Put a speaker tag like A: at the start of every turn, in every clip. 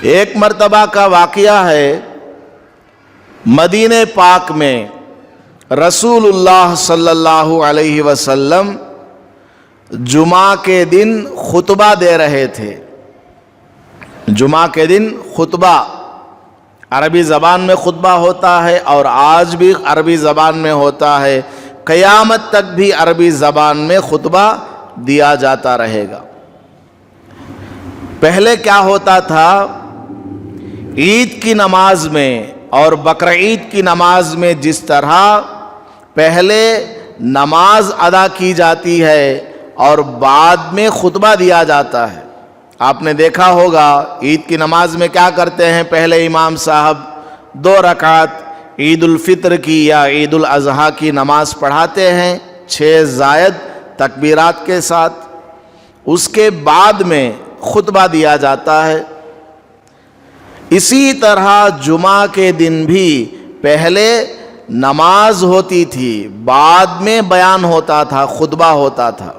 A: ایک مرتبہ کا واقعہ ہے، مدینہ پاک میں رسول اللہ صلی اللہ علیہ وسلم جمعہ کے دن خطبہ دے رہے تھے۔ جمعہ کے دن خطبہ، عربی زبان میں خطبہ ہوتا ہے اور آج بھی عربی زبان میں ہوتا ہے، قیامت تک بھی عربی زبان میں خطبہ دیا جاتا رہے گا۔ پہلے کیا ہوتا تھا، عید کی نماز میں اور بقرعید کی نماز میں جس طرح پہلے نماز ادا کی جاتی ہے اور بعد میں خطبہ دیا جاتا ہے۔ آپ نے دیکھا ہوگا عید کی نماز میں کیا کرتے ہیں، پہلے امام صاحب 2 رکعت عید الفطر کی یا عید الاضحیٰ کی نماز پڑھاتے ہیں 6 زائد تکبیرات کے ساتھ، اس کے بعد میں خطبہ دیا جاتا ہے۔ اسی طرح جمعہ کے دن بھی پہلے نماز ہوتی تھی، بعد میں بیان ہوتا تھا، خطبہ ہوتا تھا۔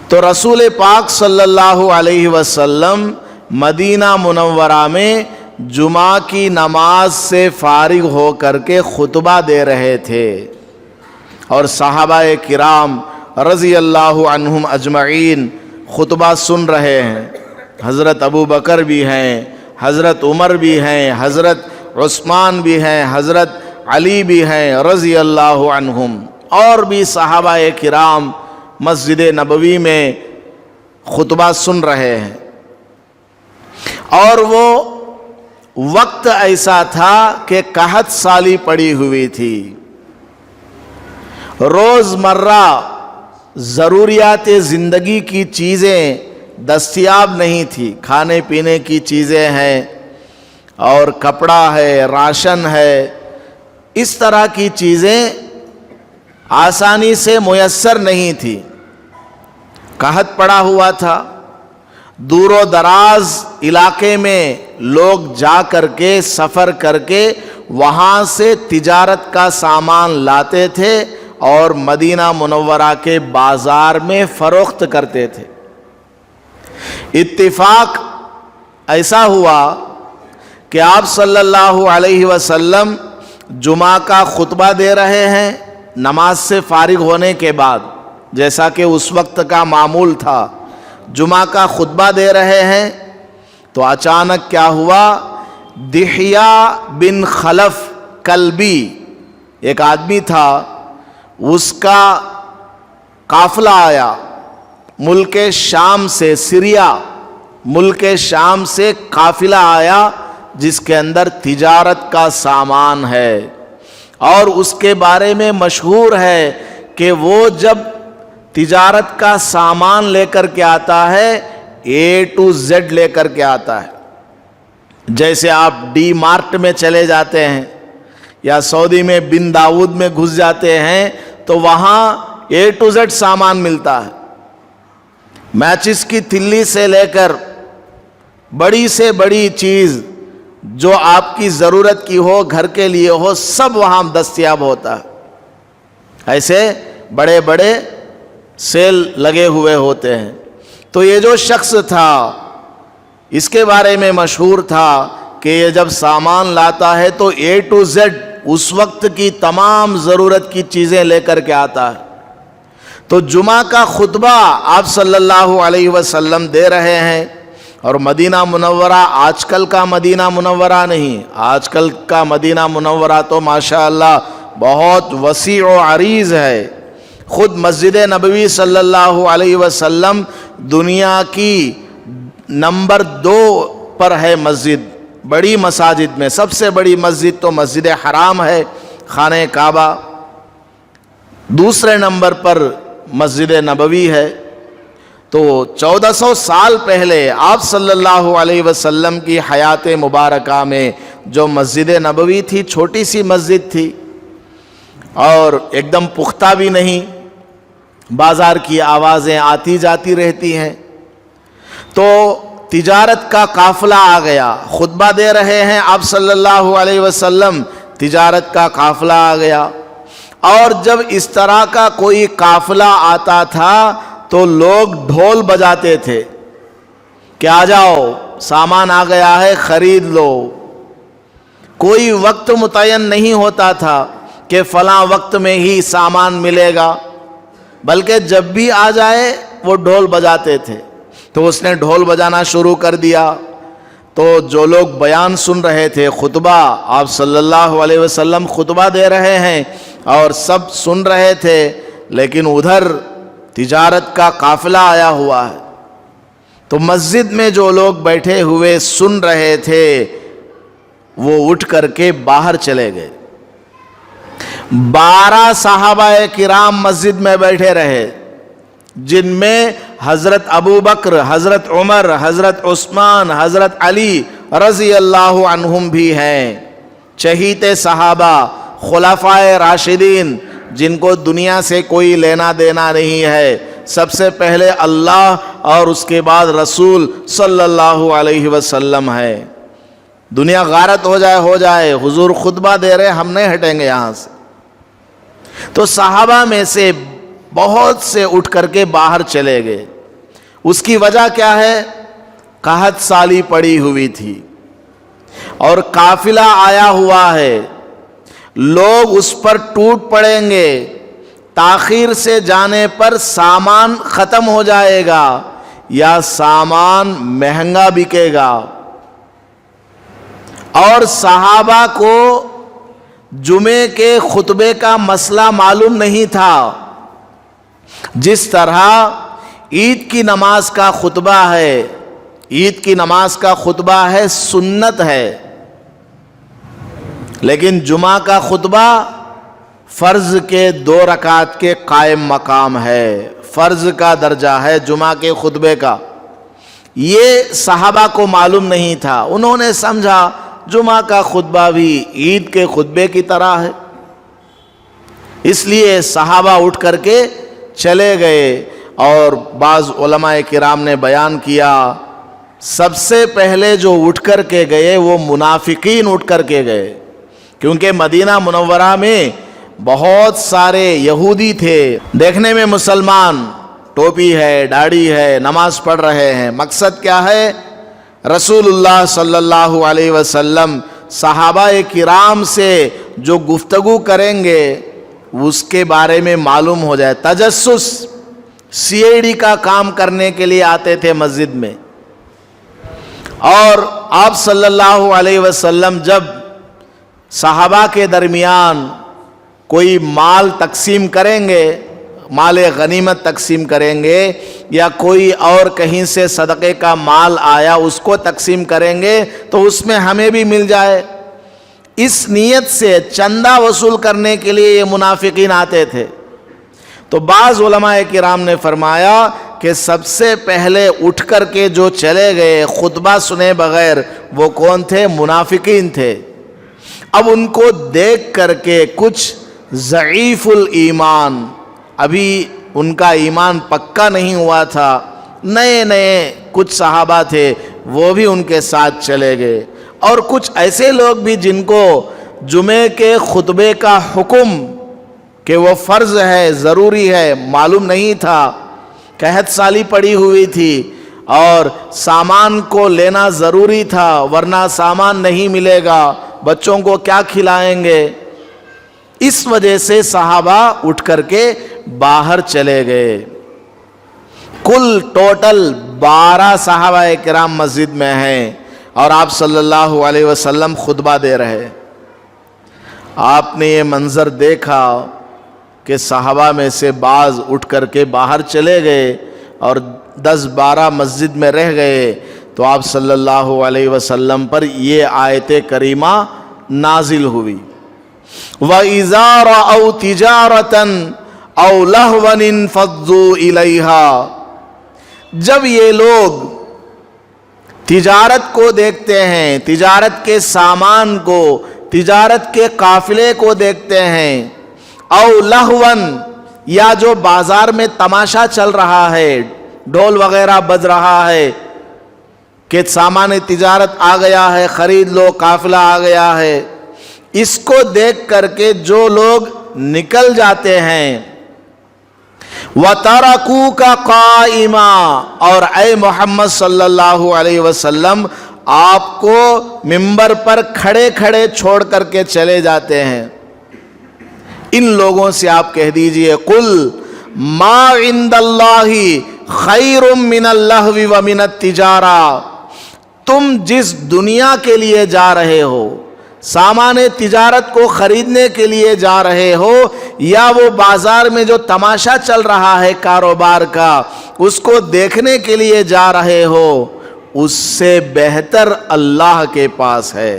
A: تو رسول پاک صلی اللہ علیہ وسلم مدینہ منورہ میں جمعہ کی نماز سے فارغ ہو کر کے خطبہ دے رہے تھے، اور صحابہ کرام رضی اللہ عنہم اجمعین خطبہ سن رہے ہیں۔ حضرت ابو بکر بھی ہیں، حضرت عمر بھی ہیں، حضرت عثمان بھی ہیں، حضرت علی بھی ہیں رضی اللہ عنہم، اور بھی صحابہ کرام مسجد نبوی میں خطبہ سن رہے ہیں۔ اور وہ وقت ایسا تھا کہ قحط سالی پڑی ہوئی تھی، روزمرہ ضروریات زندگی کی چیزیں دستیاب نہیں تھی، کھانے پینے کی چیزیں ہیں اور کپڑا ہے، راشن ہے، اس طرح کی چیزیں آسانی سے میسر نہیں تھی۔ قحط پڑا ہوا تھا، دور و دراز علاقے میں لوگ جا کر کے سفر کر کے وہاں سے تجارت کا سامان لاتے تھے اور مدینہ منورہ کے بازار میں فروخت کرتے تھے۔ اتفاق ایسا ہوا کہ آپ صلی اللہ علیہ وسلم جمعہ کا خطبہ دے رہے ہیں نماز سے فارغ ہونے کے بعد، جیسا کہ اس وقت کا معمول تھا، جمعہ کا خطبہ دے رہے ہیں۔ تو اچانک کیا ہوا، دحیہ بن خلف کلبی ایک آدمی تھا، اس کا قافلہ آیا ملک شام سے، سیریا ملک شام سے قافلہ آیا جس کے اندر تجارت کا سامان ہے، اور اس کے بارے میں مشہور ہے کہ وہ جب تجارت کا سامان لے کر کے آتا ہے A to Z لے کر کے آتا ہے۔ جیسے آپ ڈی مارٹ میں چلے جاتے ہیں یا سعودی میں بن داود میں گھس جاتے ہیں تو وہاں A to Z سامان ملتا ہے، میچز کی تلی سے لے کر بڑی سے بڑی چیز جو آپ کی ضرورت کی ہو، گھر کے لیے ہو، سب وہاں دستیاب ہوتا ہے۔ ایسے بڑے بڑے سیل لگے ہوئے ہوتے ہیں۔ تو یہ جو شخص تھا، اس کے بارے میں مشہور تھا کہ یہ جب سامان لاتا ہے تو A to Z اس وقت کی تمام ضرورت کی چیزیں لے کر کے آتا ہے۔ تو جمعہ کا خطبہ آپ صلی اللہ علیہ وسلم دے رہے ہیں، اور مدینہ منورہ آج کل کا مدینہ منورہ نہیں، آج کل کا مدینہ منورہ تو ماشاءاللہ بہت وسیع و عریض ہے۔ خود مسجد نبوی صلی اللہ علیہ وسلم دنیا کی نمبر 2 پر ہے مسجد، بڑی مساجد میں سب سے بڑی مسجد تو مسجد حرام ہے، خانہ کعبہ، دوسرے نمبر پر مسجد نبوی ہے۔ تو 1400 سال پہلے آپ صلی اللہ علیہ وسلم کی حیات مبارکہ میں جو مسجد نبوی تھی، چھوٹی سی مسجد تھی اور ایک دم پختہ بھی نہیں، بازار کی آوازیں آتی جاتی رہتی ہیں۔ تو تجارت کا قافلہ آ گیا، خطبہ دے رہے ہیں آپ صلی اللہ علیہ وسلم، تجارت کا قافلہ آ گیا۔ اور جب اس طرح کا کوئی قافلہ آتا تھا تو لوگ ڈھول بجاتے تھے کہ آ جاؤ سامان آ گیا ہے خرید لو. کوئی وقت متعین نہیں ہوتا تھا کہ فلاں وقت میں ہی سامان ملے گا، بلکہ جب بھی آ جائے وہ ڈھول بجاتے تھے. تو اس نے ڈھول بجانا شروع کر دیا. تو جو لوگ بیان سن رہے تھے، خطبہ، آپ صلی اللہ علیہ وسلم خطبہ دے رہے ہیں اور سب سن رہے تھے، لیکن ادھر تجارت کا قافلہ آیا ہوا ہے. تو مسجد میں جو لوگ بیٹھے ہوئے سن رہے تھے وہ اٹھ کر کے باہر چلے گئے. 12 صحابہ کرام مسجد میں بیٹھے رہے، جن میں حضرت ابو بکر، حضرت عمر، حضرت عثمان، حضرت علی رضی اللہ عنہم بھی ہیں. چہیتے صحابہ، خلفائے راشدین، جن کو دنیا سے کوئی لینا دینا نہیں ہے. سب سے پہلے اللہ اور اس کے بعد رسول صلی اللہ علیہ وسلم ہے. دنیا غارت ہو جائے حضور خطبہ دے رہے، ہم نہیں ہٹیں گے یہاں سے. تو صحابہ میں سے بہت سے اٹھ کر کے باہر چلے گئے. اس کی وجہ کیا ہے؟ قحط سالی پڑی ہوئی تھی اور قافلہ آیا ہوا ہے، لوگ اس پر ٹوٹ پڑیں گے. تاخیر سے جانے پر سامان ختم ہو جائے گا یا سامان مہنگا بکے گا. اور صحابہ کو جمعے کے خطبے کا مسئلہ معلوم نہیں تھا. جس طرح عید کی نماز کا خطبہ ہے، عید کی نماز کا خطبہ ہے، سنت ہے، لیکن جمعہ کا خطبہ فرض کے 2 رکعت کے قائم مقام ہے، فرض کا درجہ ہے جمعہ کے خطبے کا. یہ صحابہ کو معلوم نہیں تھا. انہوں نے سمجھا جمعہ کا خطبہ بھی عید کے خطبے کی طرح ہے. اس لیے صحابہ اٹھ کر کے چلے گئے. اور بعض علماء کرام نے بیان کیا، سب سے پہلے جو اٹھ کر کے گئے وہ منافقین اٹھ کر کے گئے، کیونکہ مدینہ منورہ میں بہت سارے یہودی تھے، دیکھنے میں مسلمان، ٹوپی ہے، داڑھی ہے، نماز پڑھ رہے ہیں. مقصد کیا ہے؟ رسول اللہ صلی اللہ علیہ وسلم صحابہ کرام سے جو گفتگو کریں گے اس کے بارے میں معلوم ہو جائے. تجسس، CID کا کام کرنے کے لیے آتے تھے مسجد میں. اور آپ صلی اللہ علیہ وسلم جب صحابہ کے درمیان کوئی مال تقسیم کریں گے، مال غنیمت تقسیم کریں گے، یا کوئی اور کہیں سے صدقے کا مال آیا اس کو تقسیم کریں گے تو اس میں ہمیں بھی مل جائے، اس نیت سے چندہ وصول کرنے کے لیے یہ منافقین آتے تھے. تو بعض علماء کرام نے فرمایا کہ سب سے پہلے اٹھ کر کے جو چلے گئے خطبہ سنے بغیر وہ کون تھے؟ منافقین تھے. اب ان کو دیکھ کر کے کچھ ضعیف الایمان، ابھی ان کا ایمان پکا نہیں ہوا تھا، نئے کچھ صحابہ تھے، وہ بھی ان کے ساتھ چلے گئے. اور کچھ ایسے لوگ بھی جن کو جمعے کے خطبے کا حکم کہ وہ فرض ہے، ضروری ہے، معلوم نہیں تھا. قحط سالی پڑی ہوئی تھی اور سامان کو لینا ضروری تھا، ورنہ سامان نہیں ملے گا، بچوں کو کیا کھلائیں گے. اس وجہ سے صحابہ اٹھ کر کے باہر چلے گئے. کل ٹوٹل 12 صحابہ کرام مسجد میں ہیں اور آپ صلی اللہ علیہ وسلم خطبہ دے رہے. آپ نے یہ منظر دیکھا کہ صحابہ میں سے بعض اٹھ کر کے باہر چلے گئے اور 10-12 مسجد میں رہ گئے. تو آپ صلی اللہ علیہ وسلم پر یہ آیت کریمہ نازل ہوئی، وَإِذَا رَأَوْا تِجَارَةً أَوْ لَهْوًا انفَضُّوا إِلَيْهَا. جب یہ لوگ تجارت کو دیکھتے ہیں، تجارت کے سامان کو، تجارت کے قافلے کو دیکھتے ہیں، او لہون، یا جو بازار میں تماشا چل رہا ہے، ڈھول وغیرہ بج رہا ہے کہ سامان تجارت آ گیا ہے، خرید لو، قافلہ آ گیا ہے، اس کو دیکھ کر کے جو لوگ نکل جاتے ہیں وَتَرَكُوكَ قَائِمًا، اور اے محمد صلی اللہ علیہ وسلم آپ کو منبر پر کھڑے کھڑے چھوڑ کر کے چلے جاتے ہیں۔ ان لوگوں سے آپ کہہ دیجئے قُلْ مَا عِندَ اللَّهِ خَيْرٌ مِّنَ اللَّهْوِ وَمِنَ التِّجَارَةِ، تم جس دنیا کے لیے جا رہے ہو، سامان تجارت کو خریدنے کے لیے جا رہے ہو، یا وہ بازار میں جو تماشا چل رہا ہے کاروبار کا اس کو دیکھنے کے لیے جا رہے ہو، اس سے بہتر اللہ کے پاس ہے۔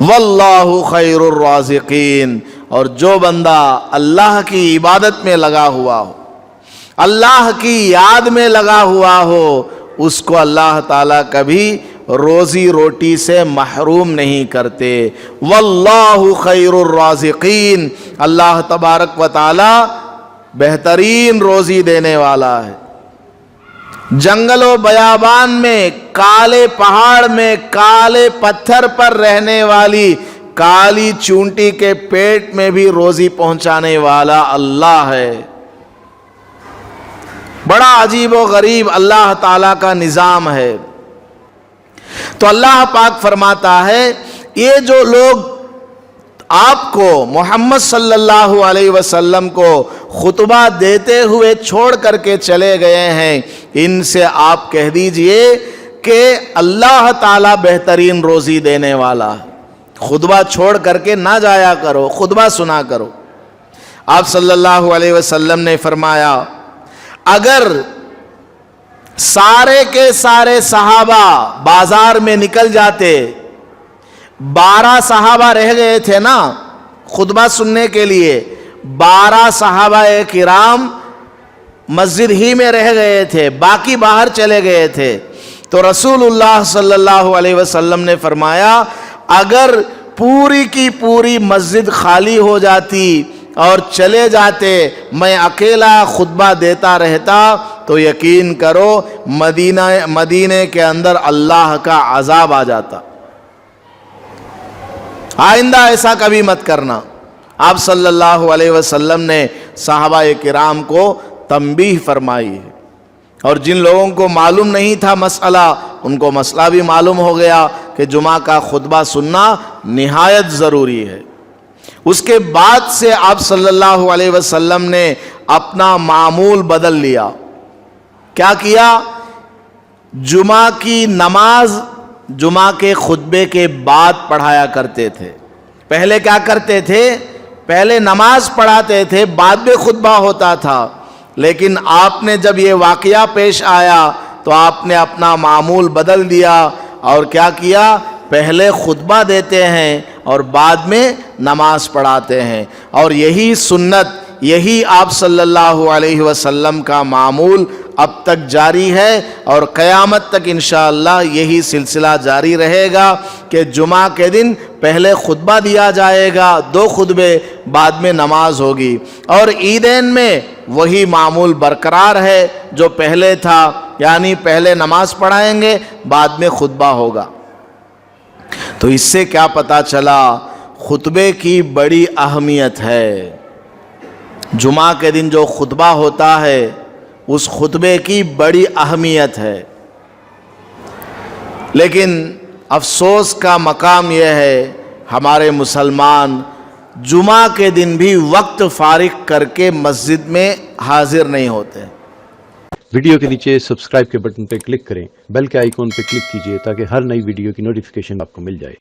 A: واللہ خیر الرازقین، اور جو بندہ اللہ کی عبادت میں لگا ہوا ہو، اللہ کی یاد میں لگا ہوا ہو، اس کو اللہ تعالیٰ کبھی روزی روٹی سے محروم نہیں کرتے۔ واللہ خیر الرازقین، اللہ تبارک و تعالی بہترین روزی دینے والا ہے۔ جنگل و بیابان میں، کالے پہاڑ میں، کالے پتھر پر رہنے والی کالی چونٹی کے پیٹ میں بھی روزی پہنچانے والا اللہ ہے۔ بڑا عجیب و غریب اللہ تعالیٰ کا نظام ہے۔ تو اللہ پاک فرماتا ہے یہ جو لوگ آپ کو محمد صلی اللہ علیہ وسلم کو خطبہ دیتے ہوئے چھوڑ کر کے چلے گئے ہیں، ان سے آپ کہہ دیجئے کہ اللہ تعالیٰ بہترین روزی دینے والا ہے۔ خطبہ چھوڑ کر کے نہ جایا کرو، خطبہ سنا کرو۔ آپ صلی اللہ علیہ وسلم نے فرمایا اگر سارے کے سارے صحابہ بازار میں نکل جاتے، 12 صحابہ رہ گئے تھے نا خطبہ سننے کے لیے، 12 صحابہ کرام مسجد ہی میں رہ گئے تھے، باقی باہر چلے گئے تھے، تو رسول اللہ صلی اللہ علیہ وسلم نے فرمایا اگر پوری کی پوری مسجد خالی ہو جاتی اور چلے جاتے، میں اکیلا خطبہ دیتا رہتا، تو یقین کرو مدینے کے اندر اللہ کا عذاب آ جاتا۔ آئندہ ایسا کبھی مت کرنا۔ آپ صلی اللہ علیہ وسلم نے صحابہ کرام کو تنبیہ فرمائی ہے، اور جن لوگوں کو معلوم نہیں تھا مسئلہ، ان کو مسئلہ بھی معلوم ہو گیا کہ جمعہ کا خطبہ سننا نہایت ضروری ہے۔ اس کے بعد سے آپ صلی اللہ علیہ وسلم نے اپنا معمول بدل لیا۔ کیا کیا؟ جمعہ کی نماز جمعہ کے خطبے کے بعد پڑھایا کرتے تھے۔ پہلے کیا کرتے تھے؟ پہلے نماز پڑھاتے تھے، بعد میں خطبہ ہوتا تھا، لیکن آپ نے جب یہ واقعہ پیش آیا تو آپ نے اپنا معمول بدل دیا، اور کیا کیا؟ پہلے خطبہ دیتے ہیں اور بعد میں نماز پڑھاتے ہیں، اور یہی سنت، یہی آپ صلی اللہ علیہ وسلم کا معمول اب تک جاری ہے، اور قیامت تک انشاءاللہ یہی سلسلہ جاری رہے گا کہ جمعہ کے دن پہلے خطبہ دیا جائے گا، 2 خطبے، بعد میں نماز ہوگی، اور عیدین میں وہی معمول برقرار ہے جو پہلے تھا، یعنی پہلے نماز پڑھائیں گے، بعد میں خطبہ ہوگا۔ تو اس سے کیا پتہ چلا؟ خطبے کی بڑی اہمیت ہے۔ جمعہ کے دن جو خطبہ ہوتا ہے اس خطبے کی بڑی اہمیت ہے، لیکن افسوس کا مقام یہ ہے ہمارے مسلمان جمعہ کے دن بھی وقت فارغ کر کے مسجد میں حاضر نہیں ہوتے۔
B: ویڈیو کے نیچے سبسکرائب کے بٹن پہ کلک کریں، بیل کے آئیکن پہ کلک کیجئے تاکہ ہر نئی ویڈیو کی نوٹیفیکیشن آپ کو مل جائے۔